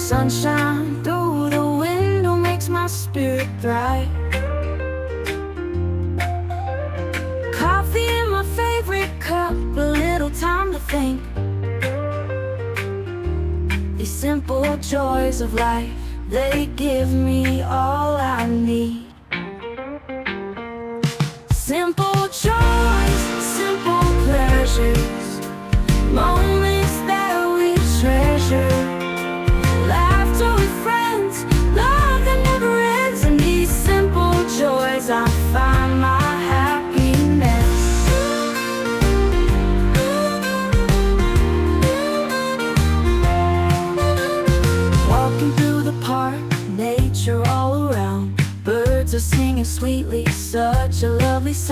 Sunshine through the window makes my spirit bright. Coffee in my favorite cup, a little time to think. These simple joys of life, they give me all I need. Simple joys, simple pleasures, moments that we treasure. Laughter with friends, love that never ends. In these simple joys I find my happiness. Walking through the park, nature all around. Birds are singing sweetly, such a lovely sound.